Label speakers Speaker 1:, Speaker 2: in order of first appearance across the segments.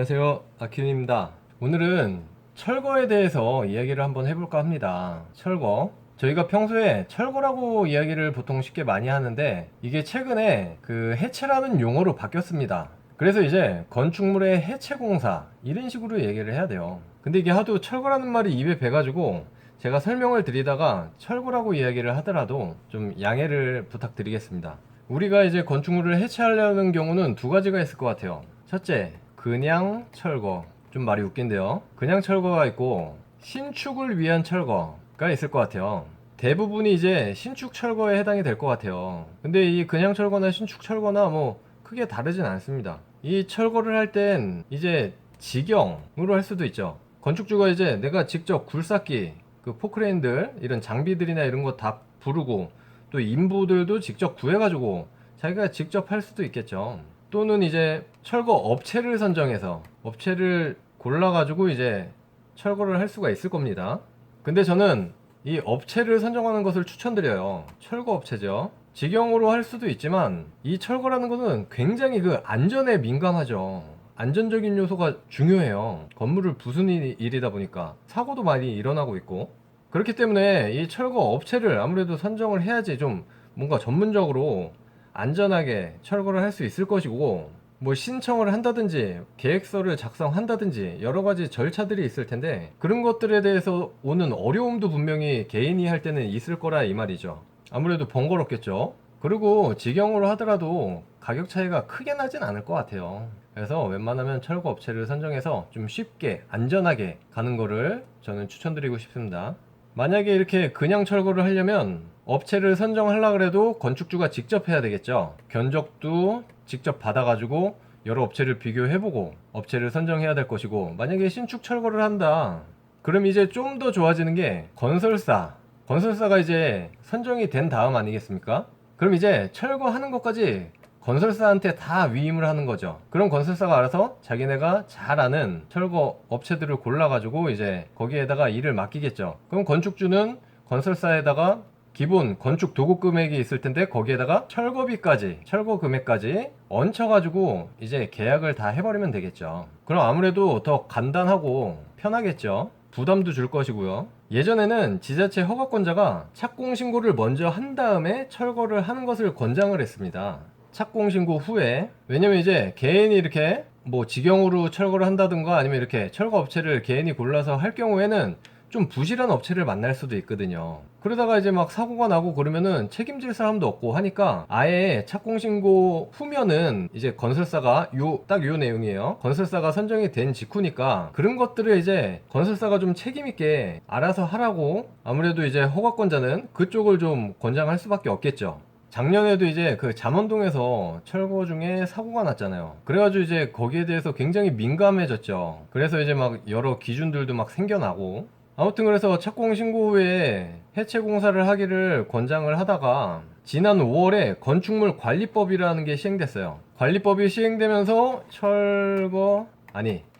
Speaker 1: 안녕하세요, 아키윤입니다. 오늘은 철거에 대해서 이야기를 한번 해볼까 합니다. 철거. 저희가 평소에 철거라고 이야기를 보통 쉽게 많이 하는데 이게 최근에 그 해체라는 용어로 바뀌었습니다. 그래서 이제 건축물의 해체 공사 이런 식으로 얘기를 해야 돼요. 근데 이게 하도 철거라는 말이 입에 배가지고 제가 설명을 드리다가 철거라고 이야기를 하더라도 좀 양해를 부탁드리겠습니다. 우리가 이제 건축물을 해체하려는 경우는 두 가지가 있을 것 같아요. 첫째, 그냥 철거. 좀 말이 웃긴데요. 그냥 철거가 있고 신축을 위한 철거가 있을 것 같아요. 대부분이 이제 신축 철거에 해당이 될 것 같아요. 근데 이 그냥 철거나 신축 철거나 뭐 크게 다르진 않습니다. 이 철거를 할 땐 이제 직영으로 할 수도 있죠. 건축주가 이제 내가 직접 굴삭기, 그 포크레인들, 이런 장비들이나 이런 거 다 부르고 또 인부들도 직접 구해가지고 자기가 직접 할 수도 있겠죠. 또는 이제 철거 업체를 선정해서 업체를 골라가지고 이제 철거를 할 수가 있을 겁니다. 근데 저는 이 업체를 선정하는 것을 추천드려요. 철거 업체죠. 직영으로 할 수도 있지만 이 철거라는 것은 굉장히 그 안전에 민감하죠. 안전적인 요소가 중요해요. 건물을 부수는 일이다 보니까 사고도 많이 일어나고 있고, 그렇기 때문에 이 철거 업체를 아무래도 선정을 해야지 좀 뭔가 전문적으로 안전하게 철거를 할 수 있을 것이고, 뭐 신청을 한다든지 계획서를 작성한다든지 여러 가지 절차들이 있을 텐데 그런 것들에 대해서 오는 어려움도 분명히 개인이 할 때는 있을 거라 이 말이죠. 아무래도 번거롭겠죠. 그리고 직영으로 하더라도 가격 차이가 크게 나진 않을 것 같아요. 그래서 웬만하면 철거 업체를 선정해서 좀 쉽게 안전하게 가는 거를 저는 추천드리고 싶습니다. 만약에 이렇게 그냥 철거를 하려면 업체를 선정하려고 해도 건축주가 직접 해야 되겠죠. 견적도 직접 받아가지고 여러 업체를 비교해보고 업체를 선정해야 될 것이고, 만약에 신축 철거를 한다 그럼 이제 좀 더 좋아지는 게 건설사가 이제 선정이 된 다음 아니겠습니까? 그럼 이제 철거하는 것까지 건설사한테 다 위임을 하는 거죠. 그럼 건설사가 알아서 자기네가 잘 아는 철거 업체들을 골라가지고 이제 거기에다가 일을 맡기겠죠. 그럼 건축주는 건설사에다가 기본 건축 도구 금액이 있을 텐데 거기에다가 철거비까지, 철거 금액까지 얹혀가지고 이제 계약을 다 해버리면 되겠죠. 그럼 아무래도 더 간단하고 편하겠죠. 부담도 줄 것이고요. 예전에는 지자체 허가권자가 착공 신고를 먼저 한 다음에 철거를 하는 것을 권장을 했습니다. 착공 신고 후에. 왜냐면 이제 개인이 이렇게 뭐 직영으로 철거를 한다든가 아니면 이렇게 철거 업체를 개인이 골라서 할 경우에는 좀 부실한 업체를 만날 수도 있거든요. 그러다가 이제 막 사고가 나고 그러면은 책임질 사람도 없고 하니까 아예 착공 신고 후면은 이제 건설사가 딱 요 내용이에요. 건설사가 선정이 된 직후니까 그런 것들을 이제 건설사가 좀 책임 있게 알아서 하라고, 아무래도 이제 허가권자는 그쪽을 좀 권장할 수밖에 없겠죠. 작년에도 이제 그 잠원동에서 철거 중에 사고가 났잖아요. 그래가지고 이제 거기에 대해서 굉장히 민감해졌죠. 그래서 이제 막 여러 기준들도 막 생겨나고, 아무튼 그래서 착공 신고 후에 해체 공사를 하기를 권장을 하다가 지난 5월에 건축물 관리법이라는 게 시행됐어요. 관리법이 시행되면서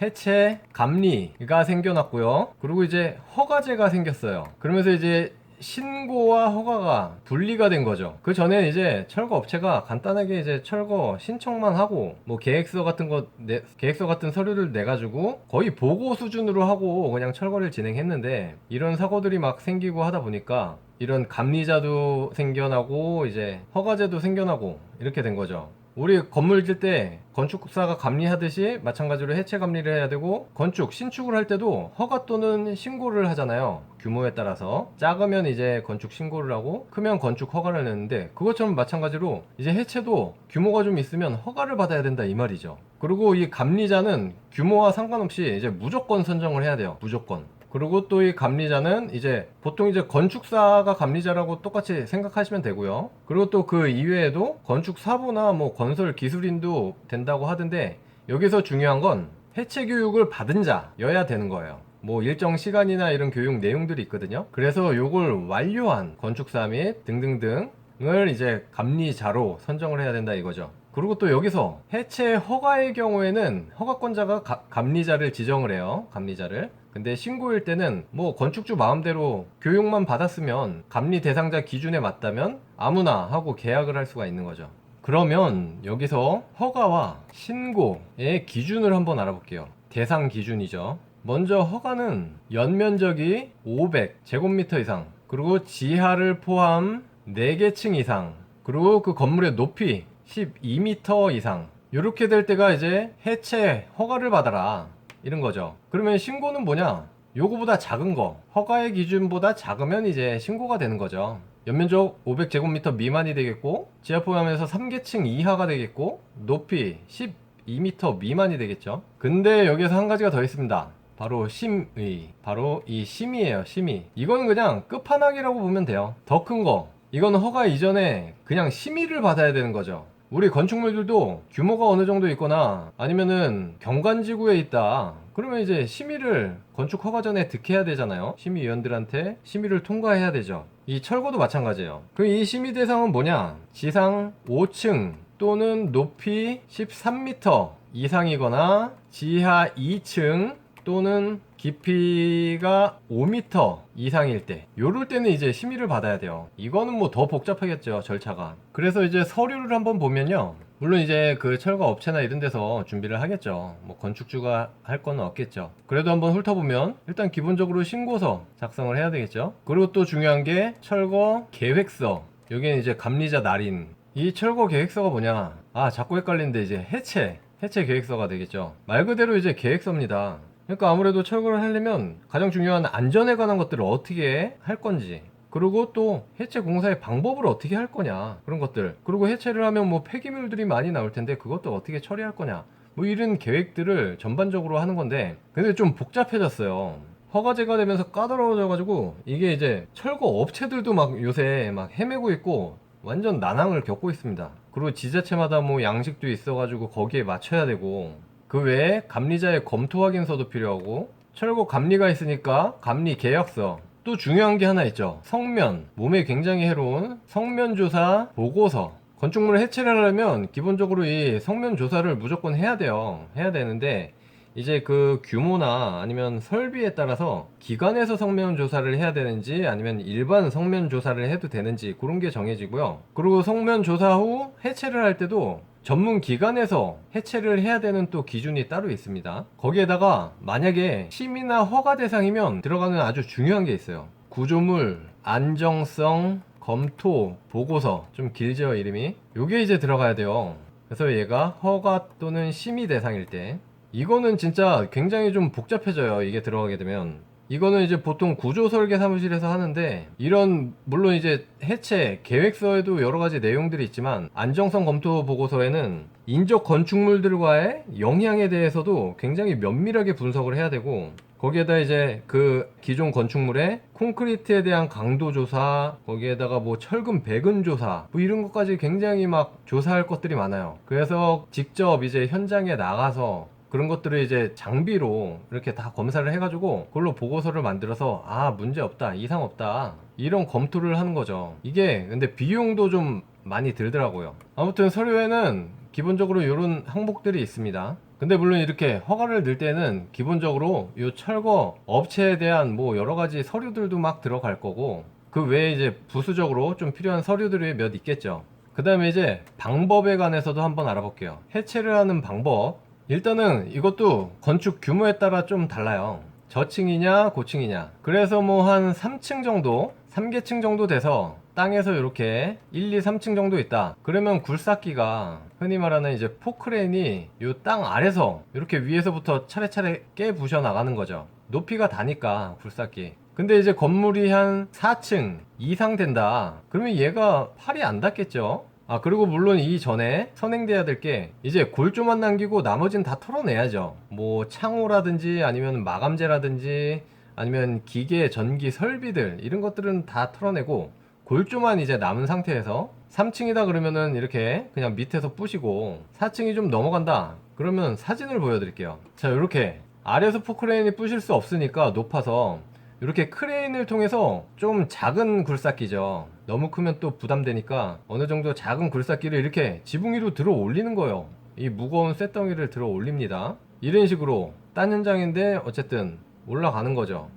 Speaker 1: 해체 감리가 생겨났고요. 그리고 이제 허가제가 생겼어요. 그러면서 이제 신고와 허가가 분리가 된 거죠. 그 전에 이제 철거 업체가 간단하게 이제 철거 신청만 하고 뭐 계획서 같은 서류를 내가지고 거의 보고 수준으로 하고 그냥 철거를 진행했는데, 이런 사고들이 막 생기고 하다 보니까 이런 감리자도 생겨나고 이제 허가제도 생겨나고 이렇게 된 거죠. 우리 건물 질 때 건축사가 감리하듯이 마찬가지로 해체 감리를 해야 되고, 신축을 할 때도 허가 또는 신고를 하잖아요. 규모에 따라서 작으면 이제 건축 신고를 하고 크면 건축 허가를 내는데, 그것처럼 마찬가지로 이제 해체도 규모가 좀 있으면 허가를 받아야 된다 이 말이죠. 그리고 이 감리자는 규모와 상관없이 이제 무조건 선정을 해야 돼요. 무조건. 그리고 또 이 감리자는 이제 보통 이제 건축사가 감리자라고 똑같이 생각하시면 되고요. 그리고 또 그 이외에도 건축사부나 뭐 건설 기술인도 된다고 하던데, 여기서 중요한 건 해체 교육을 받은 자여야 되는 거예요. 뭐 일정 시간이나 이런 교육 내용들이 있거든요. 그래서 요걸 완료한 건축사 및 등등등을 이제 감리자로 선정을 해야 된다 이거죠. 그리고 또 여기서 해체 허가의 경우에는 허가권자가 감리자를 지정을 해요. 감리자를. 근데 신고일 때는 뭐 건축주 마음대로 교육만 받았으면 감리 대상자 기준에 맞다면 아무나 하고 계약을 할 수가 있는 거죠. 그러면 여기서 허가와 신고의 기준을 한번 알아볼게요. 대상 기준이죠. 먼저 허가는 연면적이 500제곱미터 이상, 그리고 지하를 포함 4개 층 이상, 그리고 그 건물의 높이 12m 이상, 이렇게 될 때가 이제 해체 허가를 받아라, 이런 거죠. 그러면 신고는 뭐냐? 요거보다 작은 거, 허가의 기준보다 작으면 이제 신고가 되는 거죠. 연면적 500제곱미터 미만이 되겠고, 지하 포함해서 3계층 이하가 되겠고, 높이 12m 미만이 되겠죠. 근데 여기에서 한 가지가 더 있습니다. 바로 심의. 바로 이 심의예요, 심의. 이건 그냥 끝판왕이라고 보면 돼요. 더 큰 거, 이건 허가 이전에 그냥 심의를 받아야 되는 거죠. 우리 건축물들도 규모가 어느 정도 있거나 아니면은 경관지구에 있다, 그러면 이제 심의를 건축 허가 전에 득해야 되잖아요. 심의위원들한테 심의를 통과해야 되죠. 이 철거도 마찬가지예요. 그럼 이 심의 대상은 뭐냐? 지상 5층 또는 높이 13m 이상이거나 지하 2층 또는 깊이가 5m 이상일 때, 요럴 때는 이제 심의를 받아야 돼요. 이거는 뭐 더 복잡하겠죠, 절차가. 그래서 이제 서류를 한번 보면요, 물론 이제 그 철거 업체나 이런 데서 준비를 하겠죠. 뭐 건축주가 할 건 없겠죠. 그래도 한번 훑어보면 일단 기본적으로 신고서 작성을 해야 되겠죠. 그리고 또 중요한 게 철거 계획서. 여기는 이제 감리자 날인. 이 철거 계획서가 뭐냐? 아, 자꾸 헷갈리는데 이제 해체 계획서가 되겠죠. 말 그대로 이제 계획서입니다. 그러니까 아무래도 철거를 하려면 가장 중요한 안전에 관한 것들을 어떻게 할 건지, 그리고 또 해체 공사의 방법을 어떻게 할 거냐, 그런 것들, 그리고 해체를 하면 뭐 폐기물들이 많이 나올 텐데 그것도 어떻게 처리할 거냐, 뭐 이런 계획들을 전반적으로 하는 건데, 근데 좀 복잡해졌어요. 허가제가 되면서 까다로워져 가지고 이게 이제 철거 업체들도 막 요새 막 헤매고 있고 완전 난항을 겪고 있습니다. 그리고 지자체마다 뭐 양식도 있어 가지고 거기에 맞춰야 되고, 그 외에 감리자의 검토 확인서도 필요하고, 철거 감리가 있으니까 감리 계약서, 또 중요한 게 하나 있죠. 성면, 몸에 굉장히 해로운 성면 조사 보고서. 건축물을 해체를 하려면 기본적으로 이 성면 조사를 무조건 해야 돼요. 해야 되는데 이제 그 규모나 아니면 설비에 따라서 기관에서 성면 조사를 해야 되는지 아니면 일반 성면 조사를 해도 되는지, 그런 게 정해지고요. 그리고 성면 조사 후 해체를 할 때도 전문 기관에서 해체를 해야 되는 또 기준이 따로 있습니다. 거기에다가 만약에 심의나 허가 대상이면 들어가는 아주 중요한 게 있어요. 구조물 안정성 검토 보고서, 좀 길죠 이름이. 요게 이제 들어가야 돼요. 그래서 얘가 허가 또는 심의 대상일 때, 이거는 진짜 굉장히 좀 복잡해져요, 이게 들어가게 되면. 이거는 이제 보통 구조설계 사무실에서 하는데, 이런 물론 이제 해체 계획서에도 여러 가지 내용들이 있지만 안정성 검토 보고서에는 인적 건축물들과의 영향에 대해서도 굉장히 면밀하게 분석을 해야 되고, 거기에다 이제 그 기존 건축물의 콘크리트에 대한 강도 조사, 거기에다가 뭐 철근 배근 조사, 뭐 이런 것까지 굉장히 막 조사할 것들이 많아요. 그래서 직접 이제 현장에 나가서 그런 것들을 이제 장비로 이렇게 다 검사를 해가지고 그걸로 보고서를 만들어서 아, 문제 없다, 이상 없다, 이런 검토를 하는 거죠. 이게 근데 비용도 좀 많이 들더라고요. 아무튼 서류에는 기본적으로 이런 항목들이 있습니다. 근데 물론 이렇게 허가를 낼 때는 기본적으로 이 철거 업체에 대한 뭐 여러 가지 서류들도 막 들어갈 거고, 그 외에 이제 부수적으로 좀 필요한 서류들이 몇 있겠죠. 그 다음에 이제 방법에 관해서도 한번 알아볼게요. 해체를 하는 방법. 일단은 이것도 건축 규모에 따라 좀 달라요. 저층이냐 고층이냐. 그래서 뭐 한 3층 정도, 3계층 정도 돼서 땅에서 이렇게 1, 2, 3층 정도 있다. 그러면 굴삭기가, 흔히 말하는 이제 포크레인이 이 땅 아래서 이렇게 위에서부터 차례차례 깨부셔 나가는 거죠. 높이가 다니까 굴삭기. 근데 이제 건물이 한 4층 이상 된다. 그러면 얘가 팔이 안 닿겠죠. 아, 그리고 물론 이 전에 선행돼야 될 게 이제 골조만 남기고 나머지는 다 털어내야죠. 뭐 창호라든지 아니면 마감재라든지 아니면 기계 전기 설비들, 이런 것들은 다 털어내고 골조만 이제 남은 상태에서 3층이다 그러면은 이렇게 그냥 밑에서 부시고, 4층이 좀 넘어간다 그러면 사진을 보여드릴게요. 자, 이렇게 아래에서 포크레인이 부실 수 없으니까 높아서 이렇게 크레인을 통해서 좀 작은 굴삭기죠. 너무 크면 또 부담되니까 어느 정도 작은 굴삭기를 이렇게 지붕 위로 들어 올리는 거예요. 이 무거운 쇳덩이를 들어 올립니다. 이런 식으로 딴 현장인데 어쨌든 올라가는 거죠.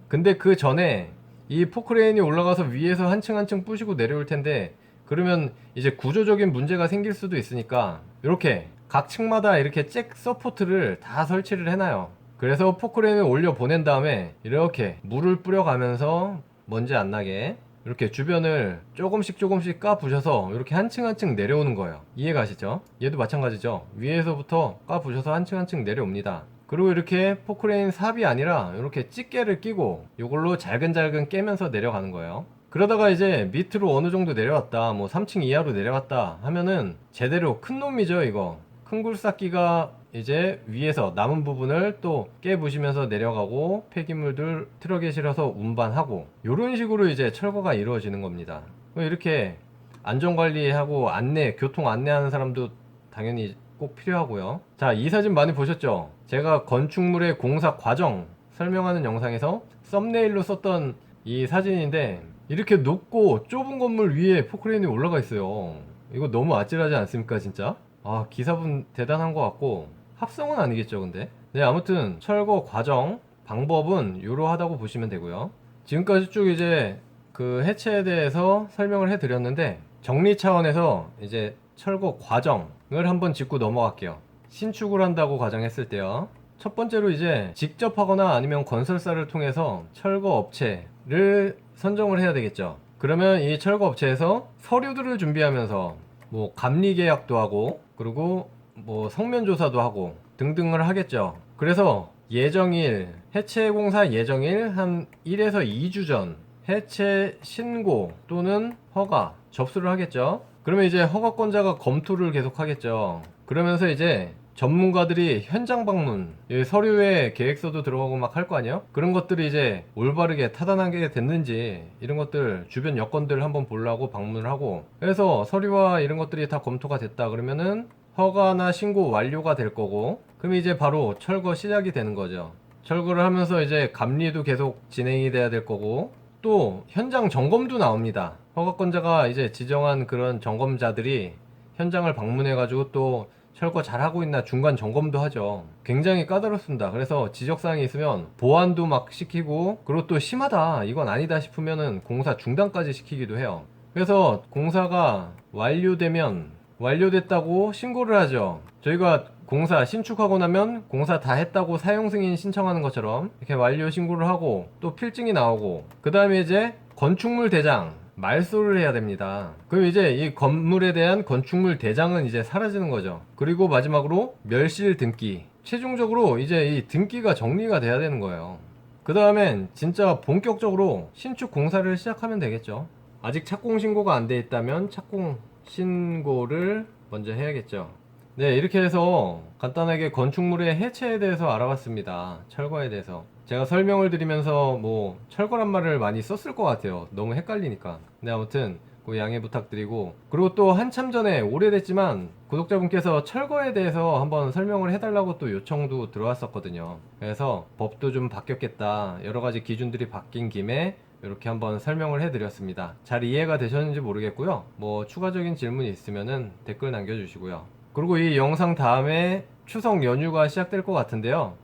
Speaker 1: 근데 그 전에 이 포크레인이 올라가서 위에서 한 층 한 층 부시고 내려올 텐데, 그러면 이제 구조적인 문제가 생길 수도 있으니까 이렇게 각 층마다 이렇게 잭 서포트를 다 설치를 해놔요. 그래서 포크레인을 올려 보낸 다음에 이렇게 물을 뿌려가면서 먼지 안 나게 이렇게 주변을 조금씩 조금씩 까 부셔서 이렇게 한 층 한 층 내려오는 거예요. 이해가시죠? 얘도 마찬가지죠. 위에서부터 까 부셔서 한 층 한 층 내려옵니다. 그리고 이렇게 포크레인 삽이 아니라 이렇게 집게를 끼고 이걸로 잘근잘근 깨면서 내려가는 거예요. 그러다가 이제 밑으로 어느 정도 내려왔다, 뭐 3층 이하로 내려왔다 하면은 제대로 큰 놈이죠. 이거 큰 굴삭기가 이제 위에서 남은 부분을 또 깨부시면서 내려가고 폐기물들 트럭에 실어서 운반하고 이런 식으로 이제 철거가 이루어지는 겁니다. 이렇게 안전관리하고 안내, 교통 안내하는 사람도 당연히 꼭 필요하고요. 자, 이 사진 많이 보셨죠? 제가 건축물의 공사 과정 설명하는 영상에서 썸네일로 썼던 이 사진인데 이렇게 높고 좁은 건물 위에 포크레인이 올라가 있어요. 이거 너무 아찔하지 않습니까 진짜? 아, 기사분 대단한 것 같고 합성은 아니겠죠 근데. 네, 아무튼 철거 과정 방법은 이러하다고 보시면 되고요. 지금까지 쭉 이제 그 해체에 대해서 설명을 해 드렸는데 정리 차원에서 이제 철거 과정을 한번 짚고 넘어갈게요. 신축을 한다고 가정했을 때요, 첫 번째로 이제 직접 하거나 아니면 건설사를 통해서 철거 업체를 선정을 해야 되겠죠. 그러면 이 철거 업체에서 서류들을 준비하면서 뭐 감리 계약도 하고 그리고 뭐 성면 조사도 하고 등등을 하겠죠. 그래서 예정일, 해체 공사 예정일 한 1에서 2주 전 해체 신고 또는 허가 접수를 하겠죠. 그러면 이제 허가권자가 검토를 계속 하겠죠. 그러면서 이제 전문가들이 현장 방문, 서류에 계획서도 들어가고 막 할 거 아니에요? 그런 것들이 이제 올바르게 타당하게 됐는지 이런 것들 주변 여건들 한번 보려고 방문을 하고, 그래서 서류와 이런 것들이 다 검토가 됐다 그러면은 허가나 신고 완료가 될 거고, 그럼 이제 바로 철거 시작이 되는 거죠. 철거를 하면서 이제 감리도 계속 진행이 돼야 될 거고, 또 현장 점검도 나옵니다. 허가권자가 이제 지정한 그런 점검자들이 현장을 방문해 가지고 또 철거 잘하고 있나 중간 점검도 하죠. 굉장히 까다롭습니다. 그래서 지적사항이 있으면 보완도 막 시키고, 그리고 또 심하다, 이건 아니다 싶으면은 공사 중단까지 시키기도 해요. 그래서 공사가 완료되면 완료됐다고 신고를 하죠. 저희가 공사 신축하고 나면 공사 다 했다고 사용승인 신청하는 것처럼 이렇게 완료 신고를 하고 또 필증이 나오고, 그 다음에 이제 건축물 대장 말소를 해야 됩니다. 그럼 이제 이 건물에 대한 건축물 대장은 이제 사라지는 거죠. 그리고 마지막으로 멸실 등기, 최종적으로 이제 이 등기가 정리가 돼야 되는 거예요. 그 다음엔 진짜 본격적으로 신축 공사를 시작하면 되겠죠. 아직 착공 신고가 안 돼 있다면 착공 신고를 먼저 해야겠죠. 네, 이렇게 해서 간단하게 건축물의 해체에 대해서 알아봤습니다. 철거에 대해서 제가 설명을 드리면서 뭐 철거란 말을 많이 썼을 것 같아요. 너무 헷갈리니까. 네, 아무튼 그 양해 부탁드리고, 그리고 또 한참 전에, 오래됐지만 구독자분께서 철거에 대해서 한번 설명을 해달라고 또 요청도 들어왔었거든요. 그래서 법도 좀 바뀌었겠다, 여러가지 기준들이 바뀐 김에 이렇게 한번 설명을 해드렸습니다. 잘 이해가 되셨는지 모르겠고요. 뭐 추가적인 질문이 있으면은 댓글 남겨주시고요. 그리고 이 영상 다음에 추석 연휴가 시작될 것 같은데요.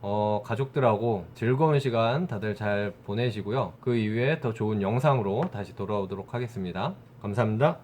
Speaker 1: 가족들하고 즐거운 시간 다들 잘 보내시고요. 그 이후에 더 좋은 영상으로 다시 돌아오도록 하겠습니다. 감사합니다.